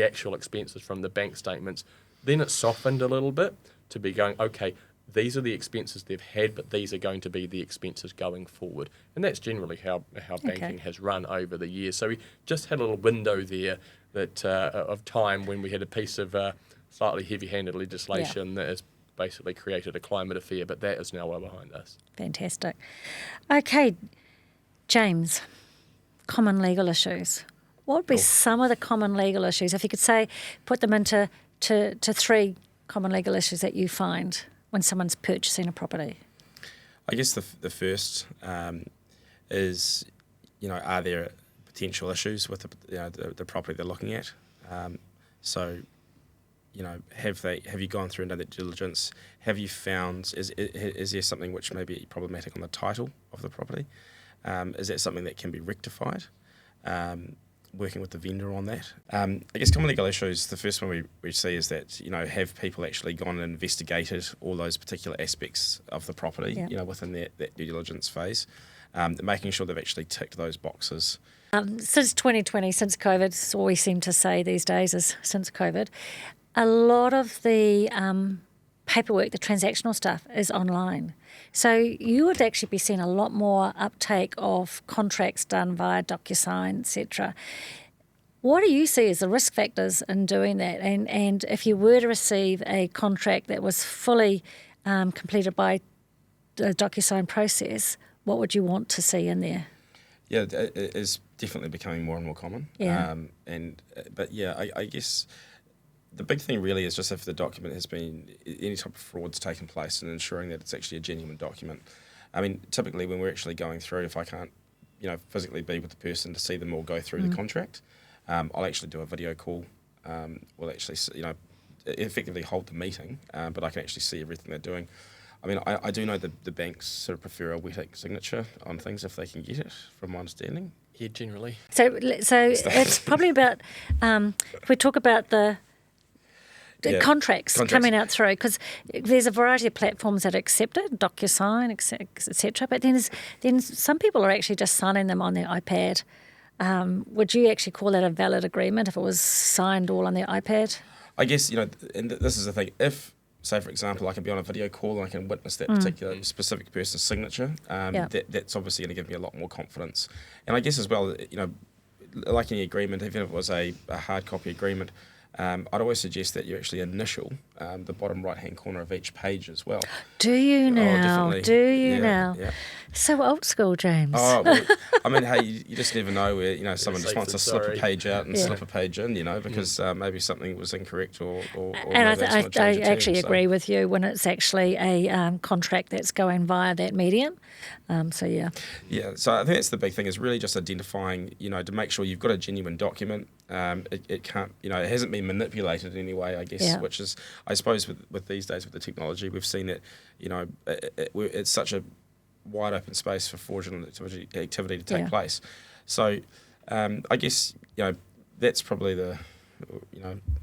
actual expenses from the bank statements. Then it softened a little bit to be going, okay, these are the expenses they've had, but these are going to be the expenses going forward. And that's generally how banking has run over the years. So we just had a little window there that of time when we had a piece of slightly heavy-handed legislation that has basically created a climate of fear, but that is now well behind us. Fantastic. Okay, James, common legal issues. What would be some of the common legal issues, if you could put them into three common legal issues that you find when someone's purchasing a property? I guess the first is, are there potential issues with the property they're looking at? So, have you gone through and done that diligence? Have you found, is there something which may be problematic on the title of the property? Is that something that can be rectified? Working with the vendor on that. I guess common legal issues, the first one we see is that, have people actually gone and investigated all those particular aspects of the property, within that due diligence phase, making sure they've actually ticked those boxes. Since 2020, since COVID, it's all we seem to say these days is since COVID, a lot of the paperwork, the transactional stuff is online. So you would actually be seeing a lot more uptake of contracts done via DocuSign, etc. What do you see as the risk factors in doing that? And if you were to receive a contract that was fully completed by the DocuSign process, what would you want to see in there? Yeah, it is definitely becoming more and more common. Yeah. I guess the big thing really is just if the document has been, any type of fraud's taken place, and ensuring that it's actually a genuine document. I mean, typically when we're actually going through, if I can't, physically be with the person to see them all go through the contract, I'll actually do a video call. We'll actually, effectively hold the meeting, but I can actually see everything they're doing. I mean, I do know the banks sort of prefer a wet ink signature on things if they can get it, from my understanding. Yeah, generally. So it's probably about, if we talk about the contracts coming out through, because there's a variety of platforms that accept it, DocuSign, etc. But then some people are actually just signing them on their iPad. Would you actually call that a valid agreement if it was signed all on their iPad? I guess, and this is the thing, if, say for example, I can be on a video call and I can witness that particular specific person's signature, that's obviously going to give me a lot more confidence. And I guess as well, like any agreement, even if it was a hard copy agreement, I'd always suggest that you actually initial the bottom right-hand corner of each page as well. Do you now? Definitely. Do you now? Yeah. So old school, James. Oh, well, I mean, hey, you just never know where, someone just wants to slip a page out and slip a page in, because maybe something was incorrect or and I actually agree with you when it's actually a contract that's going via that medium. Yeah, so I think that's the big thing, is really just identifying, to make sure you've got a genuine document. It can't, it hasn't been manipulated in any way, I guess, which is, I suppose, with these days with the technology, we've seen that, it's such a wide open space for fraudulent activity to take place. So I guess, that's probably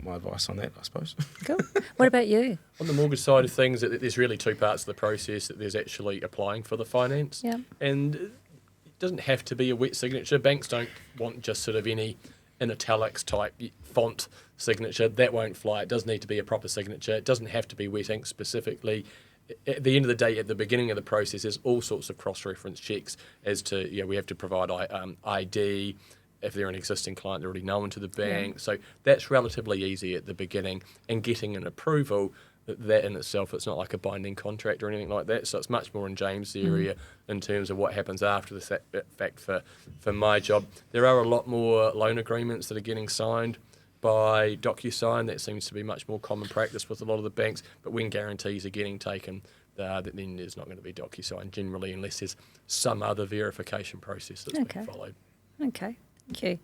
my advice on that, I suppose. Cool. What about you? On the mortgage side of things, there's really two parts of the process. That there's actually applying for the finance. Yeah. And it doesn't have to be a wet signature. Banks don't want just sort of any in italics type font signature. That won't fly. It does need to be a proper signature. It doesn't have to be wet ink specifically. At the end of the day, at the beginning of the process, there's all sorts of cross-reference checks as to, we have to provide ID, if they're an existing client, they're already known to the bank. So that's relatively easy at the beginning. And getting an approval, that in itself, it's not like a binding contract or anything like that. So it's much more in James' area in terms of what happens after the fact for my job. There are a lot more loan agreements that are getting signed by DocuSign. That seems to be much more common practice with a lot of the banks. But when guarantees are getting taken, then there's not going to be DocuSign generally, unless there's some other verification process that's being followed. Okay, thank you.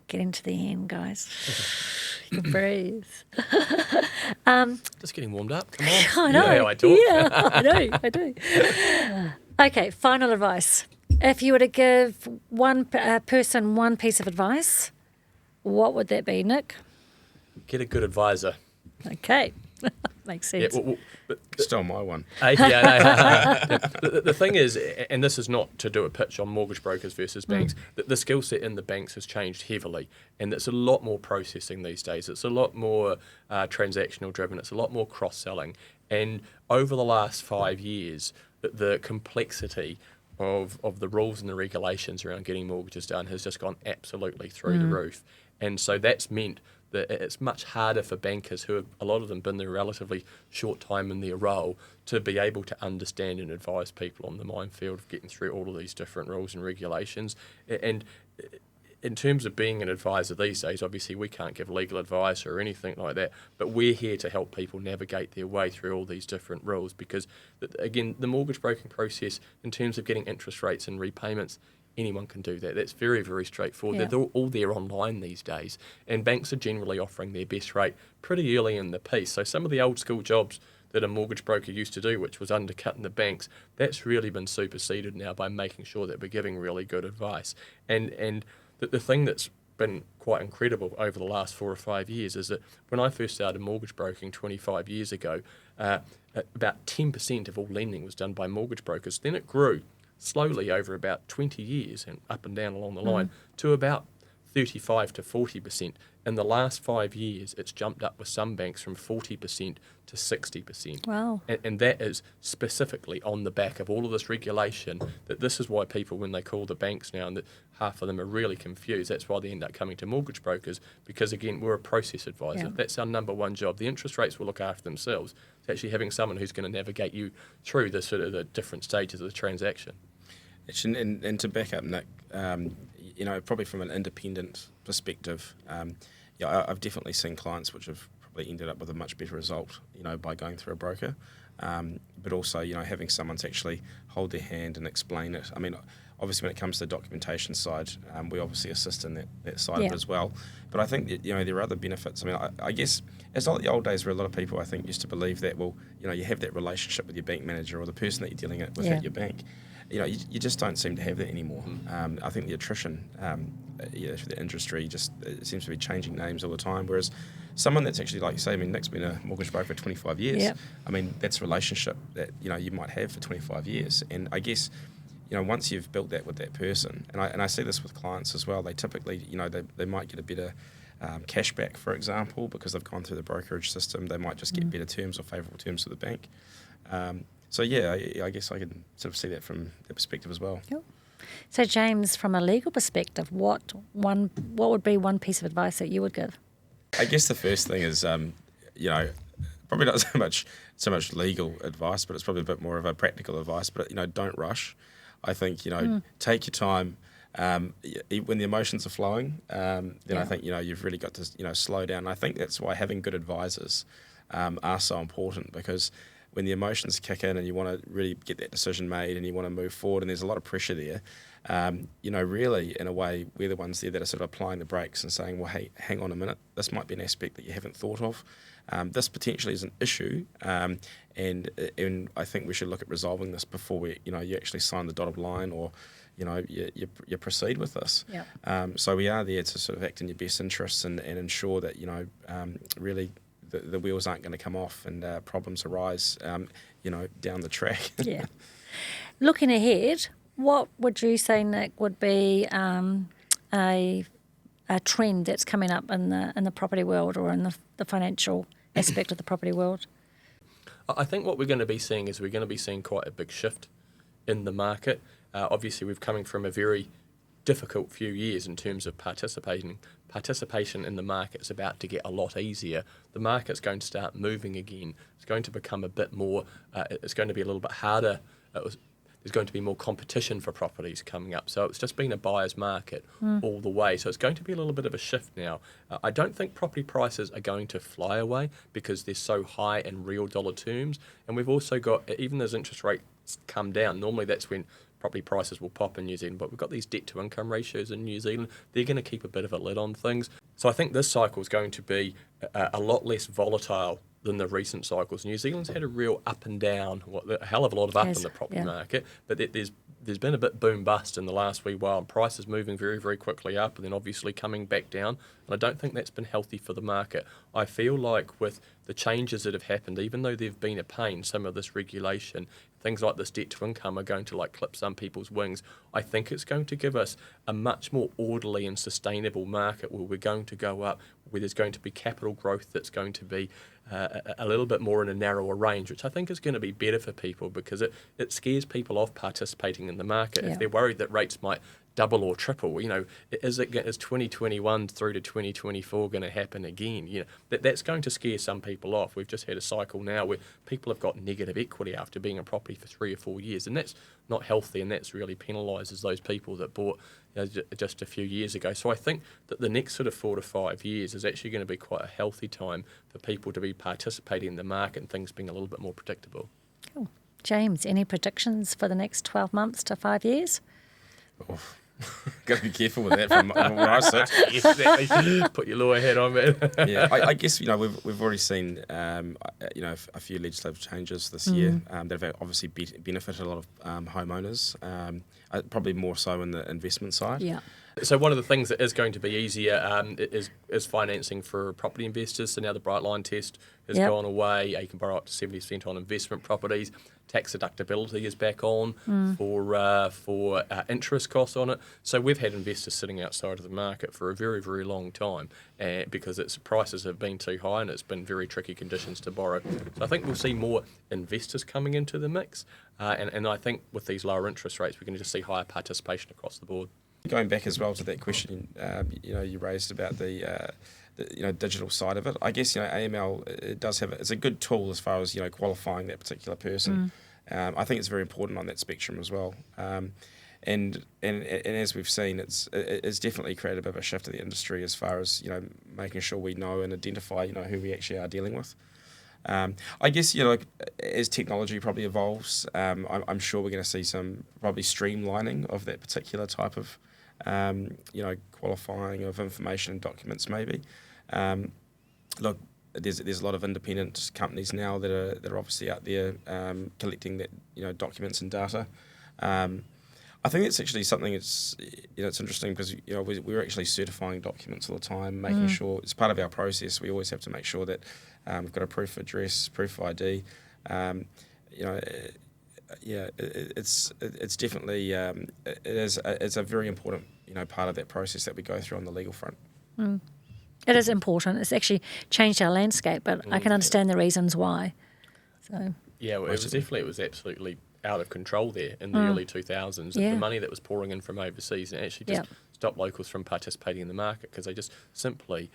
Getting to the end, guys. You can breathe. Just getting warmed up. Come on. I know. You know how I talk. Yeah, I do. Okay, final advice. If you were to give one person one piece of advice, what would that be, Nick? Get a good advisor. Okay, makes sense. Yeah, Still my one. The thing is, and this is not to do a pitch on mortgage brokers versus banks, that the skill set in the banks has changed heavily, and it's a lot more processing these days. It's a lot more transactional driven. It's a lot more cross-selling. And over the last 5 years, the complexity of the rules and the regulations around getting mortgages done has just gone absolutely through the roof. And so that's meant that it's much harder for bankers, who have, a lot of them, been there a relatively short time in their role, to be able to understand and advise people on the minefield of getting through all of these different rules and regulations. And in terms of being an advisor these days, obviously we can't give legal advice or anything like that, but we're here to help people navigate their way through all these different rules, because, again, the mortgage broking process, in terms of getting interest rates and repayments, anyone can do that. That's very, very straightforward. Yeah. They're all there online these days, and banks are generally offering their best rate pretty early in the piece. So some of the old school jobs that a mortgage broker used to do, which was undercutting the banks, that's really been superseded now by making sure that we're giving really good advice. And the thing that's been quite incredible over the last 4 or 5 years is that when I first started mortgage broking 25 years ago, about 10% of all lending was done by mortgage brokers. Then it grew slowly over about 20 years and up and down along the line to about 35 to 40%. In the last 5 years, it's jumped up with some banks from 40% to 60%. Wow. And that is specifically on the back of all of this regulation, that this is why people, when they call the banks now, and that half of them are really confused, that's why they end up coming to mortgage brokers, because, again, we're a process advisor. Yeah. That's our number one job. The interest rates will look after themselves. It's actually having someone who's going to navigate you through the sort of the different stages of the transaction. And to back up Nick, probably from an independent perspective, I've definitely seen clients which have probably ended up with a much better result, by going through a broker, but also, having someone to actually hold their hand and explain it. I mean, obviously when it comes to the documentation side, we obviously assist in that side of it as well. But I think that, there are other benefits. I mean, I guess it's not like the old days where a lot of people, I think, used to believe that, well, you have that relationship with your bank manager or the person that you're dealing with at your bank. You just don't seem to have that anymore. I think the attrition through the industry just seems to be changing names all the time, whereas someone that's actually, like you say, I mean, Nick's been a mortgage broker for 25 years. Yep. I mean, that's a relationship that, you might have for 25 years. And I guess, once you've built that with that person, and I see this with clients as well, they typically, they might get a better cashback, for example, because they've gone through the brokerage system. They might just get better terms or favourable terms with the bank. So, I guess I can sort of see that from that perspective as well. Cool. So, James, from a legal perspective, what would be one piece of advice that you would give? I guess the first thing is, probably not so much legal advice, but it's probably a bit more of a practical advice. But, don't rush. I think, take your time. When the emotions are flowing, then I think, you've really got to, slow down. And I think that's why having good advisors are so important, because when the emotions kick in and you want to really get that decision made and you want to move forward and there's a lot of pressure there, really, in a way, we're the ones there that are sort of applying the brakes and saying, well, hey, hang on a minute, this might be an aspect that you haven't thought of. This potentially is an issue, and I think we should look at resolving this before you actually sign the dotted line or, you proceed with this. Yep. So we are there to sort of act in your best interests and ensure that, really the wheels aren't going to come off and problems arise, down the track. Yeah. Looking ahead, what would you say, Nick, would be a trend that's coming up in the property world or in the financial aspect of the property world? I think what we're going to be seeing quite a big shift in the market. Obviously, we're coming from a very difficult few years in terms of participation in the market is about to get a lot easier. The market's going to start moving again. It's going to become a bit more, it's going to be a little bit harder. There's going to be more competition for properties coming up. So it's just been a buyer's market all the way. So it's going to be a little bit of a shift now. I don't think property prices are going to fly away because they're so high in real dollar terms. And we've also got, even as interest rates come down, normally that's when property prices will pop in New Zealand, but we've got these debt to income ratios in New Zealand. They're going to keep a bit of a lid on things. So I think this cycle is going to be a lot less volatile than the recent cycles. New Zealand's had a real up and down, a hell of a lot of up in the property market, but there's been a bit boom bust in the last wee while, and prices moving very, very quickly up and then obviously coming back down. And I don't think that's been healthy for the market. I feel like with the changes that have happened, even though they've been a pain, some of this regulation, things like this debt to income are going to like clip some people's wings. I think it's going to give us a much more orderly and sustainable market where we're going to go up, where there's going to be capital growth that's going to be a little bit more in a narrower range, which I think is going to be better for people because it scares people off participating in the market. If they're worried that rates might double or triple, is 2021 through to 2024 going to happen again? That's going to scare some people off. We've just had a cycle now where people have got negative equity after being in property for 3 or 4 years, and that's not healthy, and that's really penalises those people that bought just a few years ago. So I think that the next sort of 4 to 5 years is actually going to be quite a healthy time for people to be participating in the market and things being a little bit more predictable. Cool. James, any predictions for the next 12 months to 5 years? Oh. Got to be careful with that from where I sit. Exactly. Put your lawyer hat on, man. Yeah, I guess we've already seen a few legislative changes this year that have obviously benefited a lot of homeowners. Probably more so in the investment side. Yeah. So one of the things that is going to be easier is financing for property investors. So now the Bright Line test has gone away. You can borrow up to 70% on investment properties. Tax deductibility is back on for interest costs on it. So we've had investors sitting outside of the market for a very, very long time because its prices have been too high and it's been very tricky conditions to borrow. So I think we'll see more investors coming into the mix. And I think with these lower interest rates, we're going to just see higher participation across the board. Going back as well to that question, you raised about the digital side of it. I guess AML it's a good tool as far as qualifying that particular person. I think it's very important on that spectrum as well. And as we've seen, it's definitely created a bit of a shift in the industry as far as making sure we know and identify who we actually are dealing with. I guess as technology probably evolves, I'm sure we're going to see some probably streamlining of that particular type of qualifying of information and documents maybe. Look, there's a lot of independent companies now that are obviously out there collecting that documents and data. I think it's actually something it's interesting because we're actually certifying documents all the time, making sure it's part of our process. We always have to make sure that we've got a proof of address, proof of ID. It's definitely it's a very important part of that process that we go through on the legal front. It is important. It's actually changed our landscape, but I can understand the reasons why. So yeah, well, it was absolutely out of control there in the early 2000s. Yeah. The money that was pouring in from overseas and actually just stopped locals from participating in the market because they just simply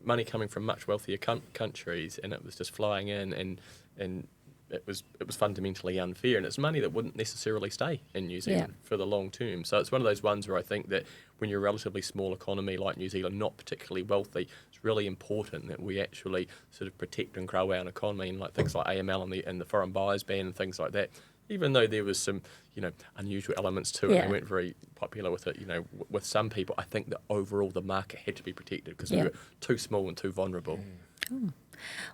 money coming from much wealthier countries, and it was just flying in and it was fundamentally unfair, and it's money that wouldn't necessarily stay in New Zealand for the long term. So it's one of those ones where I think that when you're a relatively small economy like New Zealand, not particularly wealthy, it's really important that we actually sort of protect and grow our economy, and like things like AML and the foreign buyers ban and things like that. Even though there was some, unusual elements to it, they weren't very popular with it. With some people, I think that overall the market had to be protected because we were too small and too vulnerable.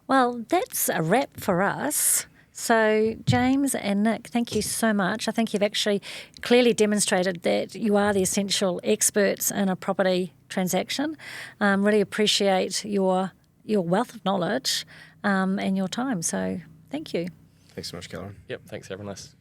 Well, that's a wrap for us. So, James and Nick, thank you so much. I think you've actually clearly demonstrated that you are the essential experts in a property transaction. Really appreciate your wealth of knowledge and your time. So, thank you. Thanks so much, Caroline. Yep, thanks for having us.